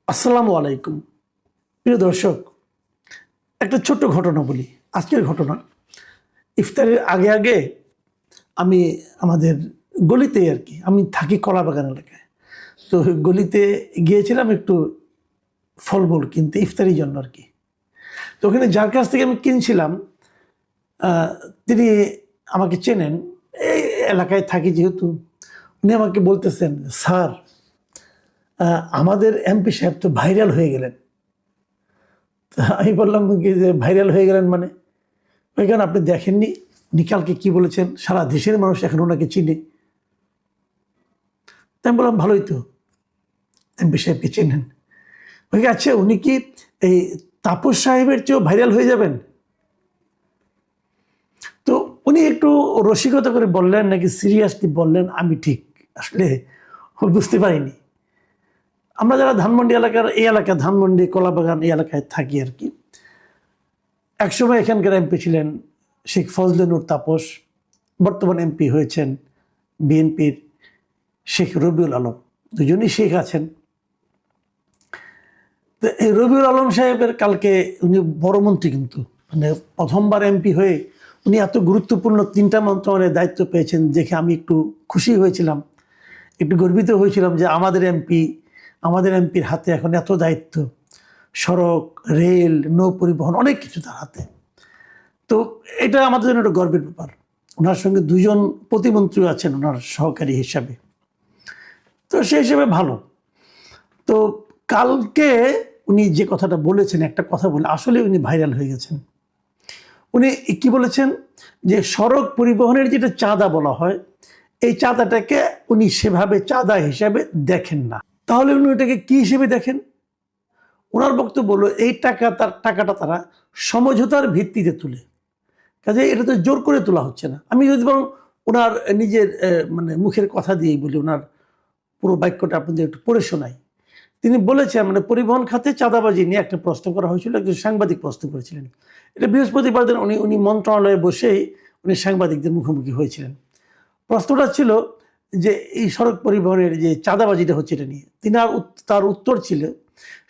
আসসালামু আলাইকুম। প্রিয় দর্শক, একটা ছোট্ট ঘটনা বলি। আজকের ঘটনা, ইফতারের আগে আগে আমি আমাদের গলিতে আর কি, আমি থাকি কলাবাগান এলাকায়। তো গলিতে গিয়েছিলাম একটু ফলমূল কিনতে ইফতারির জন্য আর কি। তো ওখানে যার কাছ থেকে আমি কিনছিলাম, তিনি আমাকে চেনেন, এই এলাকায় থাকি যেহেতু। উনি আমাকে বলতেছেন, স্যার, আমাদের এমপি সাহেব তো ভাইরাল হয়ে গেলেন। আমি বললাম কি যে ভাইরাল হয়ে গেলেন মানে? ওইখানে আপনি দেখেননি উনি কালকে কি বলেছেন, সারা দেশের মানুষ এখন ওনাকে চিনে। তাই আমি বললাম ভালোই তো, এমপি সাহেবকে চেনেন। ওই আচ্ছা, উনি কি এই তাপস সাহেবের চেয়েও ভাইরাল হয়ে যাবেন? তো উনি একটু রসিকতা করে বললেন নাকি সিরিয়াসলি বললেন আমি ঠিক আসলে বুঝতে পারিনি। আমরা যারা ধানমন্ডি এলাকার, এই এলাকা ধানমন্ডি কলাবাগান এই এলাকায় থাকি আর কি, একসময় এখানকার এমপি ছিলেন শেখ ফজলে নূর তাপস। বর্তমান এমপি হয়েছেন বিএনপির শেখ রবিউল আলম, দুজনই শেখ আছেন। তো এই রবিউল আলম সাহেবের কালকে, উনি বড় মন্ত্রী কিন্তু, মানে প্রথমবার এমপি হয়ে উনি এত গুরুত্বপূর্ণ 3টা মন্ত্রণালয়ের দায়িত্ব পেয়েছেন দেখে আমি একটু খুশি হয়েছিলাম, একটু গর্বিত হয়েছিলাম যে আমাদের এমপির হাতে এখন এত দায়িত্ব, সড়ক, রেল, নৌ পরিবহন, অনেক কিছু তার হাতে। তো এটা আমাদের জন্য একটা গর্বের ব্যাপার। ওনার সঙ্গে 2জন প্রতিমন্ত্রী আছেন ওনার সহকারী হিসাবে, তো সেই হিসেবে ভালো। তো কালকে উনি যে কথাটা বলেছেন, একটা কথা বলে আসলে উনি ভাইরাল হয়ে গেছেন। উনি কি বলেছেন যে সড়ক পরিবহনের যেটা চাঁদা বলা হয়, এই চাঁদাটাকে উনি সেভাবে চাঁদা হিসাবে দেখেন না। তাহলে উনি ওটাকে কি হিসেবে দেখেন? ওনার বক্তব্য হলো এই টাকাটা তারা সমঝোতার ভিত্তিতে তুলে, কাজে এটা তো জোর করে তোলা হচ্ছে না। আমি যদি বরং ওনার নিজের মানে মুখের কথা দিয়েই বলি, ওনার পুরো বাক্যটা আপনাদের একটু পড়ে শোনাই। তিনি বলেছেন, মানে পরিবহন খাতে চাঁদাবাজি নিয়ে একটা প্রশ্ন করা হয়েছিল, একজন সাংবাদিক প্রশ্ন করেছিলেন। এটা বৃহস্পতিবার দিন উনি মন্ত্রণালয়ে বসেই উনি সাংবাদিকদের মুখোমুখি হয়েছিলেন। প্রশ্নটা ছিল যে এই সড়ক পরিবহনের যে চাঁদাবাজিটা হচ্ছে এটা নিয়ে। তার উত্তর ছিল,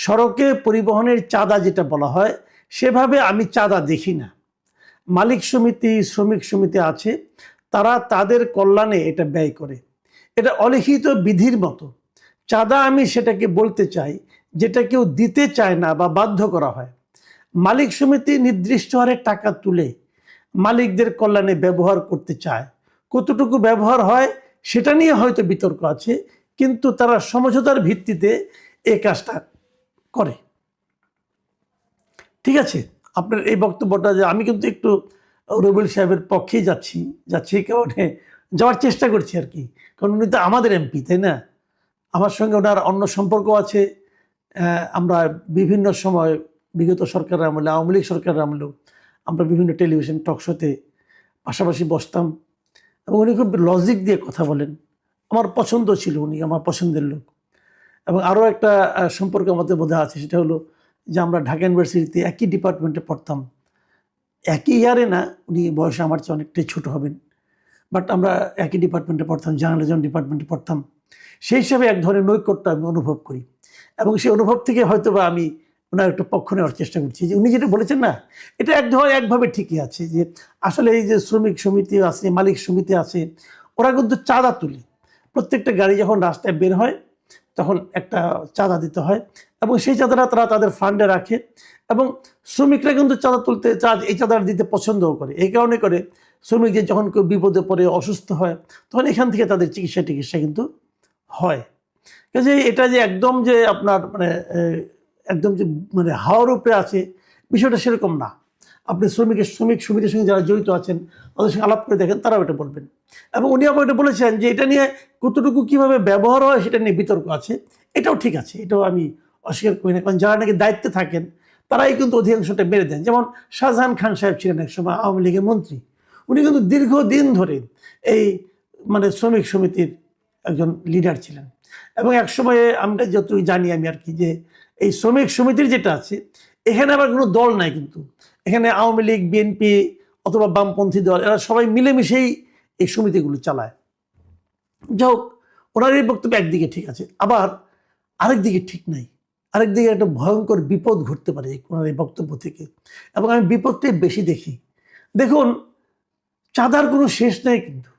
সড়কে পরিবহনের চাঁদা যেটা বলা হয় সেভাবে আমি চাঁদা দেখি না। মালিক সমিতি, শ্রমিক সমিতি আছে, তারা তাদের কল্যাণে এটা ব্যয় করে। এটা অলিখিত বিধির মতো। চাঁদা আমি সেটাকে বলতে চাই যেটা কেউ দিতে চায় না বা বাধ্য করা হয়। মালিক সমিতি নির্দিষ্ট হারে টাকা তুলে মালিকদের কল্যাণে ব্যবহার করতে চায়। কতটুকু ব্যবহার হয় সেটা নিয়ে হয়তো বিতর্ক আছে, কিন্তু তারা সমঝোতার ভিত্তিতে এই কাজটা করে। ঠিক আছে, আপনার এই বক্তব্যটা, যে আমি কিন্তু একটু রবিউল সাহেবের পক্ষেই যাচ্ছি কারণে যাওয়ার চেষ্টা করছি আর কি, কারণ উনি তো আমাদের এমপি, তাই না? আমার সঙ্গে ওনার অন্য সম্পর্ক আছে। আমরা বিভিন্ন সময় বিগত সরকারের আমলে, আওয়ামী লীগ সরকারের আমলেও আমরা বিভিন্ন টেলিভিশন টক শোতে পাশাপাশি বসতাম, এবং উনি খুব লজিক দিয়ে কথা বলেন। আমার পছন্দ ছিল, উনি আমার পছন্দের লোক। এবং আরও একটা সম্পর্ক আমাদের মধ্যে আছে, সেটা হলো যে আমরা ঢাকা ইউনিভার্সিটিতে একই ডিপার্টমেন্টে পড়তাম। একই ইয়ারে না, উনি বয়সে আমার চেয়ে অনেকটাই ছোট হবেন, বাট আমরা একই ডিপার্টমেন্টে পড়তাম, জার্নালিজম ডিপার্টমেন্টে পড়তাম। সেই হিসাবে এক ধরনের নৈকট্য আমি অনুভব করি, এবং সেই অনুভব থেকে হয়তো বা আমি ওনার একটু পক্ষ নেওয়ার চেষ্টা করছি। যে উনি যেটা বলেছেন না, এটা একভাবে ঠিকই আছে, যে আসলে এই যে শ্রমিক সমিতি আছে, মালিক সমিতি আছে, ওরা কিন্তু চাঁদা তুলে। প্রত্যেকটা গাড়ি যখন রাস্তায় বের হয় তখন একটা চাঁদা দিতে হয়, এবং সেই চাঁদাটা তারা তাদের ফান্ডে রাখে। এবং শ্রমিকরা কিন্তু এই চাঁদাটা দিতে পছন্দও করে। এই কারণে করে শ্রমিকদের যখন কেউ বিপদে পড়ে, অসুস্থ হয়, তখন এখান থেকে তাদের চিকিৎসা কিন্তু হয়। কাজে এটা যে একদম যে আপনার মানে একদম যে মানে হাওয়ার উপরে আছে, বিষয়টা সেরকম না। আপনি শ্রমিক সমিতির সঙ্গে যারা জড়িত আছেন তাদের সঙ্গে আলাপ করে দেখেন, তারাও এটা বলবেন। এবং উনি আবার এটা বলেছেন যে এটা নিয়ে কতটুকু কীভাবে ব্যবহার হয় সেটা নিয়ে বিতর্ক আছে। এটাও ঠিক আছে, এটাও আমি অস্বীকার করি না, কারণ যারা নাকি দায়িত্বে থাকেন তারাই কিন্তু অধিকাংশটা মেরে দেন। যেমন শাহজাহান খান সাহেব ছিলেন এক সময় আওয়ামী লীগের মন্ত্রী, উনি কিন্তু দীর্ঘদিন ধরে এই মানে শ্রমিক সমিতির একজন লিডার ছিলেন। এবং এক সময়ে আমরা যতটুকু জানি আমি আর কি, যে এই শ্রমিক সমিতির যেটা আছে, এখানে আবার কোনো দল নাই, কিন্তু এখানে আওয়ামী লীগ, বিএনপি অথবা বামপন্থী দল, এরা সবাই মিলেমিশেই এই সমিতিগুলো চালায়। যাই হোক, ওনার এই বক্তব্য একদিকে ঠিক আছে, আবার আরেক দিকে ঠিক নাই। আরেকদিকে একটা ভয়ঙ্কর বিপদ ঘটতে পারে ওনার এই বক্তব্য থেকে, এবং আমি বিপদটাই বেশি দেখি। দেখুন, চাঁদার কোনো শেষ নেই, কিন্তু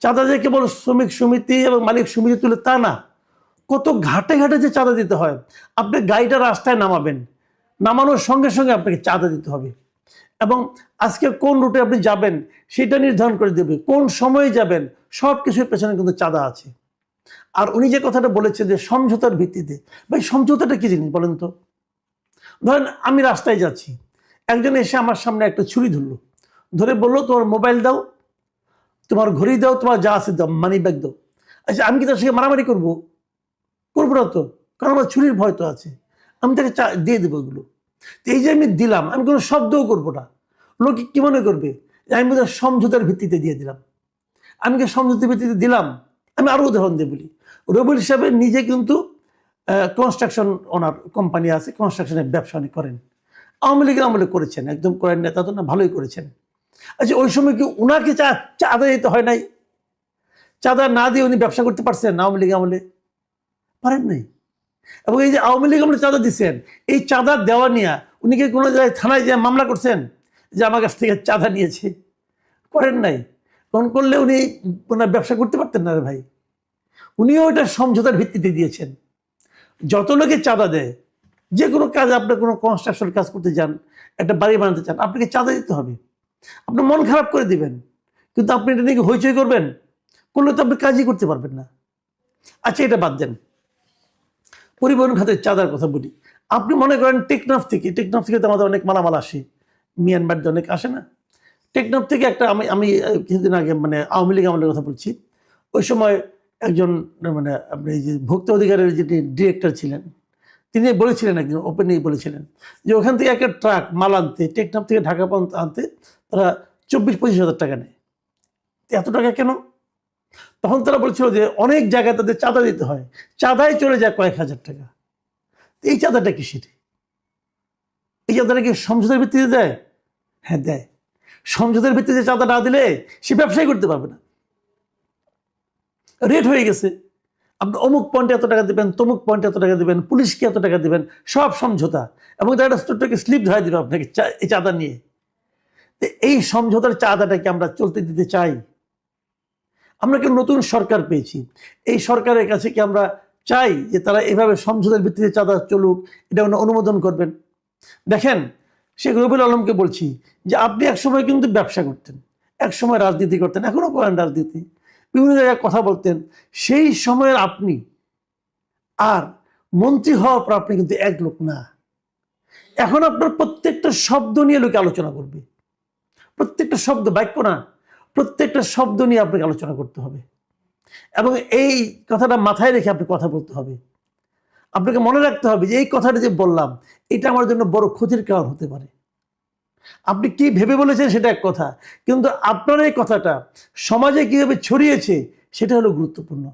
চাঁদা যে কেবল শ্রমিক সমিতি এবং মালিক সমিতি তুলে তা না, কত ঘাটে ঘাটে যে চাঁদা দিতে হয়। আপনি গাড়িটা রাস্তায় নামাবেন, নামানোর সঙ্গে সঙ্গে আপনাকে চাঁদা দিতে হবে, এবং আজকে কোন রুটে আপনি যাবেন সেটা নির্ধারণ করে দেবে, কোন সময়ে যাবেন, সব কিছুর পেছনে কিন্তু চাঁদা আছে। আর উনি যে কথাটা বলেছেন যে সমঝোতার ভিত্তিতে, ভাই সমঝোতাটা কি জিনিস বলেন তো? ধরেন আমি রাস্তায় যাচ্ছি, একজন এসে আমার সামনে একটা ছুরি ধরলো, ধরে বললো তোমার মোবাইল দাও, তোমার ঘড়ি দাও, তোমার যা আছে দাও, মানি ব্যাগ দাও। আচ্ছা, আমি কি তার সঙ্গে মারামারি করবো? করবো না তো, কারণ আমার ছুরির ভয় তো আছে, আমি তাকে দিয়ে দেবো এগুলো। তো এই যে আমি দিলাম, আমি কোনো শব্দও করবো না, লোকে কি মনে করবে যে আমি বোধহয় সমঝোতার ভিত্তিতে দিয়ে দিলাম। আমি কি সমঝোতার ভিত্তিতে দিলাম? আমি আরো উদাহরণ দিয়ে বলি। রবিউল সাহেব নিজে কিন্তু কনস্ট্রাকশন, ওনার কোম্পানি আছে, কনস্ট্রাকশনের ব্যবসা উনি করেন, আওয়ামী লীগের আমলে করেছেন, একদম করেন না তা তো না, ভালোই করেছেন। আচ্ছা, ওই সময় কি ওনাকে চাঁদা দিতে হয় নাই? চাঁদা না দিয়ে উনি ব্যবসা করতে পারছেন আওয়ামী লীগ আমলে? পারেন নাই। এবং এই যে আওয়ামী লীগ আমলে চাঁদা দিচ্ছেন, এই চাঁদা দেওয়া নিয়ে উনি কি কোনো জায়গায় থানায় যে মামলা করছেন যে আমার কাছ থেকে চাঁদা নিয়েছে? করেন নাই। তখন করলে উনি ওনার ব্যবসা করতে পারতেন না রে ভাই। উনিও এটা সমঝোতার ভিত্তিতে দিয়েছেন। যত লোকে চাঁদা দেয়, যে কোনো কাজ, আপনার কোনো কনস্ট্রাকশন কাজ করতে যান, একটা বাড়ি বানাতে চান, আপনাকে চাঁদা দিতে হবে। আপনি মন খারাপ করে দিবেন, কিন্তু আপনি এটা নিয়ে হইচই করবেন, করলে তো আপনি কাজই করতে পারবেন না। আচ্ছা, এটা বাদ দেন, পরিবহন খাতের চাঁদার কথা বলি। আপনি মনে করেন টেকনাফ থেকে তো আমাদের অনেক মালামাল আসে, মিয়ানমার দিয়ে অনেক আসে না? টেকনাফ থেকে একটা, আমি কিছুদিন আগে, মানে আওয়ামী লীগ আমলের কথা বলছি, ওই সময় একজন, মানে আপনি এই যে ভোক্তা অধিকারের যিনি ডিরেক্টর ছিলেন, তিনি বলেছিলেন, একজন ওপেনলি বলেছিলেন যে ওখান থেকে একটা ট্রাক মাল আনতে, টেকনাফ থেকে ঢাকা পর্যন্ত আনতে তারা 24-25 হাজার টাকা নেয়। এত টাকা কেন? তখন তারা বলছিল যে অনেক জায়গায় তাদের চাঁদা দিতে হয়, চাঁদায় চলে যায় কয়েক হাজার টাকা। এই চাঁদাটা কিসের? এই চাঁদাটা কি সমঝোতার ভিত্তিতে দেয়? হ্যাঁ, দেয়। সমঝোতার ভিত্তিতে চাঁদা না দিলে সে ব্যবসাই করতে পারবে না। রেট হয়ে গেছে, আপনি অমুক পয়েন্টে এত টাকা দেবেন, তমুক পয়েন্টে এত টাকা দেবেন, পুলিশকে এত টাকা দেবেন, সব সমঝোতা, এবং তার একটা ছোট্টকে স্লিপ ধরে দেবে আপনাকে এই চাঁদা নিয়ে। এই সমঝোতার চাঁদাটাকে আমরা চলতে দিতে চাই? আমরা কি নতুন সরকার পেয়েছি, এই সরকারের কাছে কি আমরা চাই যে তারা এভাবে সমঝোতার ভিত্তিতে চাঁদা চলুক, এটা অনুমোদন করবেন? দেখেন, শেখ রবিউল আলমকে বলছি যে আপনি একসময় কিন্তু ব্যবসা করতেন, একসময় রাজনীতি করতেন, এখনো করেন রাজনীতি, বিভিন্ন জায়গায় কথা বলতেন। সেই সময়ের আপনি আর মন্ত্রী হওয়ার পর আপনি কিন্তু এক লোক না। এখন আপনার প্রত্যেকটা শব্দ নিয়ে লোকে আলোচনা করবে, প্রত্যেকটা শব্দ, বাক্য না, প্রত্যেকটা শব্দ নিয়ে আপনাকে আলোচনা করতে হবে, এবং এই কথাটা মাথায় রেখে আপনি কথা বলতে হবে। আপনাকে মনে রাখতে হবে যে এই কথাটা যে বললাম, এটা আমার জন্য বড় ক্ষতির কারণ হতে পারে। আপনি কি ভেবে বলেছেন সেটা এক কথা, কিন্তু আপনার এই কথাটা সমাজে কিভাবে ছড়িয়েছে সেটা হলো গুরুত্বপূর্ণ,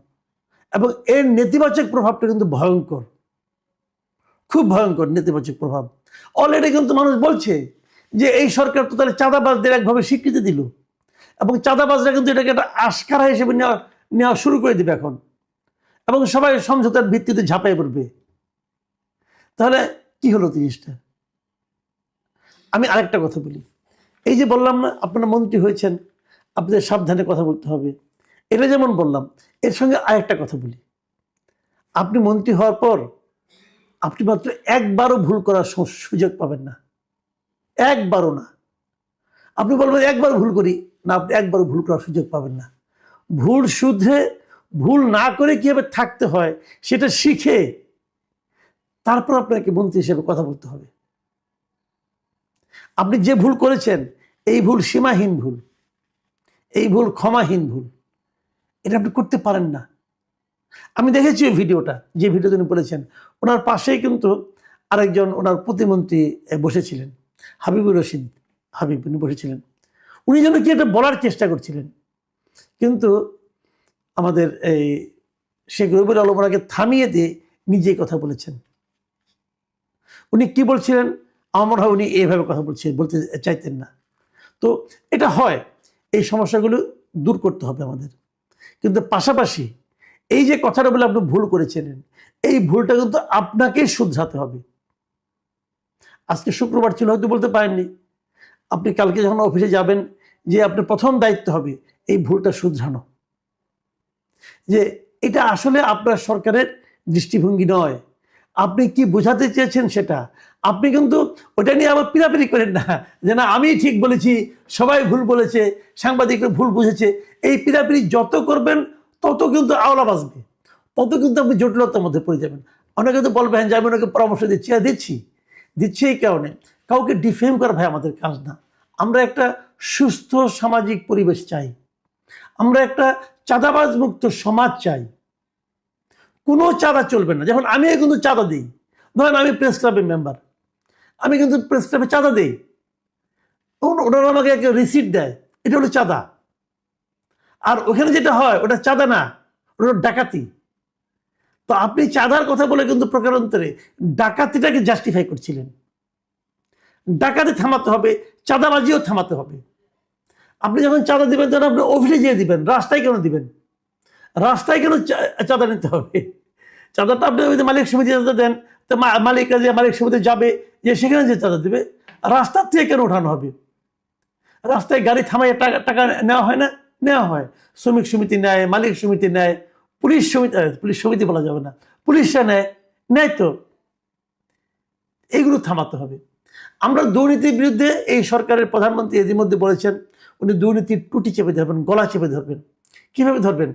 এবং এর নেতিবাচক প্রভাবটা কিন্তু ভয়ঙ্কর, খুব ভয়ঙ্কর নেতিবাচক প্রভাব। অলরেডি কিন্তু মানুষ বলছে যে এই সরকার তো তাহলে চাঁদাবাজদের একভাবে স্বীকৃতি দিল, এবং চাঁদাবাজরা কিন্তু এটাকে একটা আশকারা হিসেবে নেওয়া শুরু করে দিবে এখন, এবং সবাই সমঝোতার ভিত্তিতে ঝাঁপাই পড়বে। তাহলে কি হলো জিনিসটা? আমি আরেকটা কথা বলি, এই যে বললাম না আপনারা মন্ত্রী হয়েছেন, আপনাদের সাবধানে কথা বলতে হবে, এটা যেমন বললাম, এর সঙ্গে আরেকটা কথা বলি। আপনি মন্ত্রী হওয়ার পর আপনি মাত্র একবারও ভুল করার সুযোগ পাবেন না, একবারও না। আপনি বলবেন একবার ভুল করি না, আপনি একবারও ভুল করার সুযোগ পাবেন না। ভুল শুধরে, ভুল না করে কিভাবে থাকতে হয় সেটা শিখে তারপর আপনাকে মন্ত্রী হিসেবে কথা বলতে হবে। আপনি যে ভুল করেছেন, এই ভুল সীমাহীন ভুল, এই ভুল ক্ষমাহীন ভুল, এটা আপনি করতে পারেন না। আমি দেখেছি ওই ভিডিওটা, যে ভিডিও তিনি বলেছেন, ওনার পাশেই কিন্তু আরেকজন ওনার প্রতিমন্ত্রী বসেছিলেন, হাবিবুর রশিদ হাবিব, উনি বসেছিলেন। উনি যেন কি এটা বলার চেষ্টা করছিলেন, কিন্তু আমাদের এই শেখ রবিউল আলম ওনাকে থামিয়ে দিয়ে নিজেই কথা বলেছেন। উনি কি বলছিলেন, আমার মনে হয় উনি এইভাবে কথা বলতে চাইতেন না। তো এটা হয়, এই সমস্যাগুলো দূর করতে হবে আমাদের, কিন্তু পাশাপাশি এই যে কথাটা বলে আপনি ভুল করেছিলেন, এই ভুলটা কিন্তু আপনাকেই শুধরাতে হবে। আজকে শুক্রবার ছিল, হয়তো বলতে পারেননি। আপনি কালকে যখন অফিসে যাবেন, যে আপনার প্রথম দায়িত্ব হবে এই ভুলটা শুধরানো, যে এটা আসলে আপনার সরকারের দৃষ্টিভঙ্গি নয়, আপনি কি বোঝাতে চেয়েছেন সেটা। আপনি কিন্তু ওটা নিয়ে আবার পিরাপিরি করেন না, যে না আমি ঠিক বলেছি, সবাই ভুল বলেছে, সাংবাদিকরা ভুল বুঝেছে। এই পিরাপিরি যত করবেন তত কিন্তু আওলা বাজবে, তত কিন্তু আপনি জটিলতার মধ্যে পড়ে যাবেন। অনেকে তো বলবেন যে আমি ওনাকে পরামর্শ দিচ্ছি, আর দিচ্ছি এই কারণে, কাউকে ডিফেম করা ভাই আমাদের কাজ না। আমরা একটা সুস্থ সামাজিক পরিবেশ চাই, আমরা একটা চাঁদাবাজ মুক্ত সমাজ চাই। কোনো চাঁদা চলবে না। যেমন আমি কিন্তু চাঁদা দিই, ধরেন আমি প্রেস ক্লাবের মেম্বার, আমি কিন্তু প্রেস ক্লাবে চাঁদা দিই, ওনারা আমাকে একটা রিসিট দেয়, এটা হলো চাঁদা। আর ওখানে যেটা হয় ওটা চাঁদা না, ওটা ডাকাতি। তো আপনি চাঁদার কথা বলে কিন্তু প্রকারান্তরে ডাকাতিটাকে জাস্টিফাই করছিলেন। ডাকাতি থামাতে হবে, চাঁদাবাজিও থামাতে হবে। আপনি যখন চাঁদা দিবেন তখন আপনি অফিসে যেয়ে দিবেন, রাস্তায় কেন দিবেন? রাস্তায় কেন চাঁদা নিতে হবে? চাঁদাটা আপনি ওই যে মালিক সমিতি চাঁদা দেন, তো মালিক সমিতি যাবে, যে সেখানে যে চাঁদা দেবে, রাস্তার থেকে কেন ওঠানো হবে? রাস্তায় গাড়ি থামাইয়ে টাকা নেওয়া হয় না? নেওয়া হয়। শ্রমিক সমিতি নেয়, মালিক সমিতি নেয়, পুলিশ সমিতি বলা যাবে না, পুলিশরা নেয় তো। এইগুলো থামাতে হবে। আমরা দুর্নীতির বিরুদ্ধে, এই সরকারের প্রধানমন্ত্রী ইতিমধ্যে বলেছেন উনি দুর্নীতির টুটি চেপে ধরবেন, গলা চেপে ধরবেন। কিভাবে ধরবেন?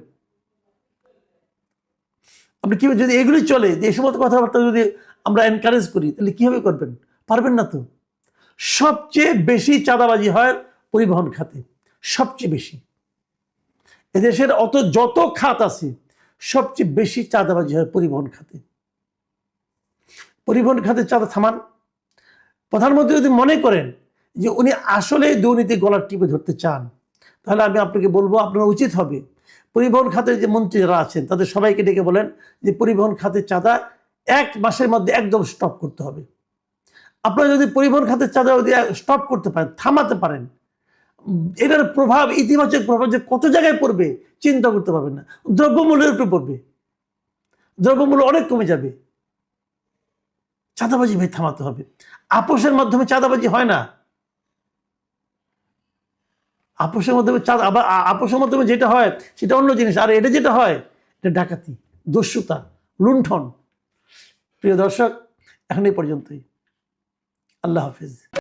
আপনি কিভাবে, যদি এগুলি চলে, যে এই সমস্ত কথাবার্তা যদি আমরা এনকারেজ করি, তাহলে কিভাবে করবেন? পারবেন না তো। সবচেয়ে বেশি চাঁদাবাজি হয় পরিবহন খাতে, সবচেয়ে বেশি। এদেশের যত খাত আছে সবচেয়ে বেশি চাঁদাবাজি হয় পরিবহন খাতে। পরিবহন খাতে চাঁদা থামান। প্রধানমন্ত্রী যদি মনে করেন যে উনি আসলে দুর্নীতি গলার টিপে ধরতে চান, তাহলে আমি আপনাকে বলবো আপনার উচিত হবে পরিবহন খাতের যে মন্ত্রী যারা আছেন তাদের সবাইকে ডেকে বলেন যে পরিবহন খাতের চাঁদা 1 মাসের মধ্যে একদম স্টপ করতে হবে। আপনারা যদি পরিবহন খাতের চাঁদা যদি স্টপ করতে পারেন, থামাতে পারেন, এটার প্রভাব, ইতিবাচক প্রভাব যে কত জায়গায় পড়বে চিন্তা করতে পারবেন না। দ্রব্যমূল্যের উপরে পড়বে, দ্রব্যমূল্য অনেক কমে যাবে। চাঁদাবাজি ভাই থামাতে হবে। আপোষের মাধ্যমে চাঁদাবাজি হয় না। আপোষের মাধ্যমে আবার আপোষের মাধ্যমে যেটা হয় সেটা অন্য জিনিস, আর এটা যেটা হয় এটা ডাকাতি, দস্যুতা, লুণ্ঠন। প্রিয় দর্শক, এখন এই পর্যন্তই। আল্লাহ হাফিজ।